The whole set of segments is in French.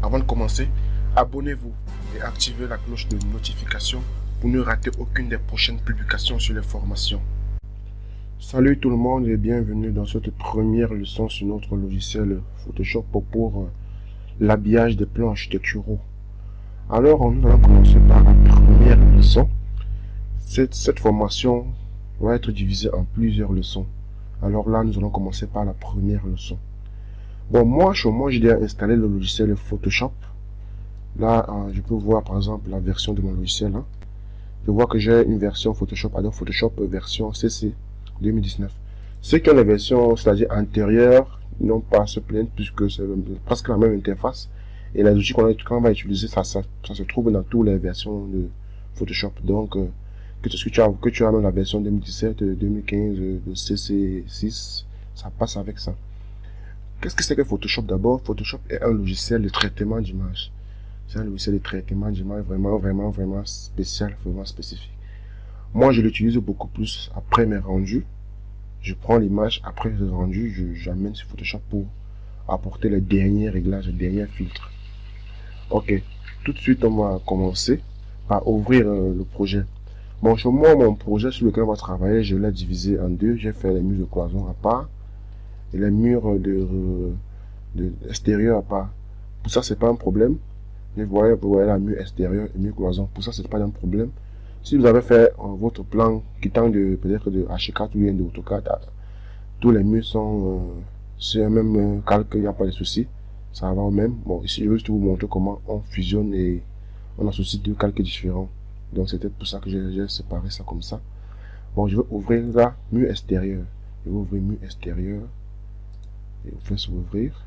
Avant de commencer, abonnez-vous et activez la cloche de notification pour ne rater aucune des prochaines publications sur les formations. Salut tout le monde et bienvenue dans cette première leçon sur notre logiciel Photoshop pour l'habillage des plans architecturaux. Alors, nous allons commencer par la première leçon. Cette formation va être divisée en plusieurs leçons. Alors là, nous allons commencer par la première leçon. Bon, moi, j'ai déjà installé le logiciel Photoshop. Là, je peux voir par exemple la version de mon logiciel. Je vois que j'ai une version Photoshop, Adobe Photoshop version CC 2019. Ceux qui ont la version, c'est-à-dire antérieure, n'ont pas à se plaindre puisque c'est presque la même interface. Et les outils qu'on va utiliser, ça se trouve dans toutes les versions de Photoshop. Donc, que tu as même la version 2017, 2015, de CC6, ça passe avec ça. Qu'est-ce que c'est que Photoshop d'abord? Photoshop est un logiciel de traitement d'image. C'est un logiciel de traitement d'image vraiment spécial, vraiment spécifique. Moi, je l'utilise beaucoup plus après mes rendus. Je prends l'image, après le rendu, j'amène sur Photoshop pour apporter les derniers réglages, les derniers filtres. Ok, tout de suite, on va commencer par ouvrir le projet. Bon, chez moi, mon projet sur lequel on va travailler, je l'ai divisé en deux. J'ai fait les murs de cloison à part et les murs de extérieur à part. Pour ça, c'est pas un problème. Vous voyez la mur extérieur et mur cloison. Pour ça, c'est pas un problème. Si vous avez fait votre plan quittant peut-être de H4 ou bien de AutoCAD, tous les murs sont sur un même calque, il n'y a pas de souci. Ça va au même. Bon, ici, je veux juste vous montrer comment on fusionne et on associe deux calques différents. Donc, c'était pour ça que j'ai séparé ça comme ça. Bon, je vais ouvrir là, mur extérieur. Je vais ouvrir mur extérieur. Et on fait s'ouvrir.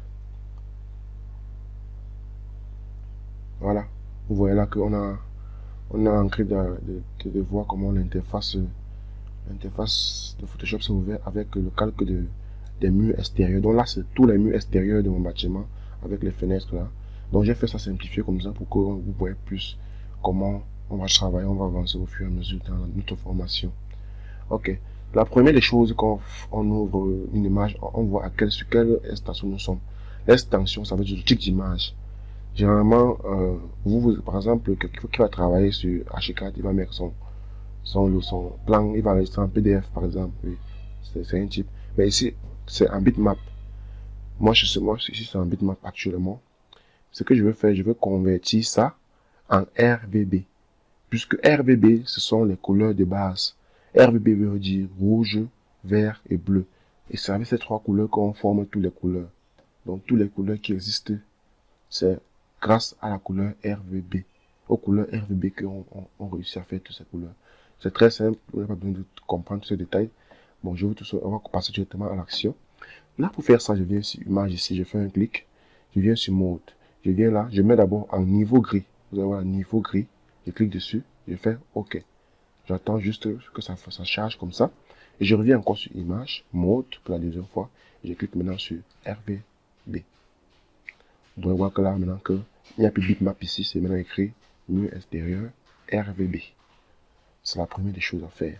Voilà. Vous voyez là qu'on a entré de voir comment l'interface de Photoshop s'est ouverte avec le calque des murs extérieurs. Donc là, c'est tous les murs extérieurs de mon bâtiment avec les fenêtres là. Donc j'ai fait ça simplifié comme ça pour que vous voyez plus comment on va travailler, on va avancer au fur et à mesure dans notre formation. Ok. La première des choses quand on ouvre une image, on voit sur quelle extension nous sommes. L'extension, ça veut dire le type d'image. Généralement, par exemple, quelqu'un qui va travailler sur H4, il va mettre son plan, il va rester en PDF, par exemple. Oui, c'est un type. Mais ici, c'est un bitmap. Moi, ici, c'est un bitmap actuellement. Ce que je veux faire, je veux convertir ça en RVB. Puisque RVB, ce sont les couleurs de base. RVB veut dire rouge, vert et bleu. Et c'est avec ces trois couleurs qu'on forme toutes les couleurs. Donc, toutes les couleurs qui existent, c'est grâce à la couleur RVB, aux couleurs RVB qu'on réussit à faire toutes ces couleurs. C'est très simple, vous n'avez pas besoin de comprendre tous ces détails. Bon, on va passer directement à l'action. Là, pour faire ça, je viens sur image ici, je fais un clic, je viens sur mode. Je viens là, je mets d'abord en niveau gris. Vous allez voir niveau gris, je clique dessus, je fais OK. J'attends juste que ça charge comme ça. Et je reviens encore sur image, mode pour la deuxième fois. Et je clique maintenant sur RVB. Vous pouvez voir que là, maintenant il n'y a plus de bitmap ici, c'est maintenant écrit mur extérieur RVB. C'est la première des choses à faire.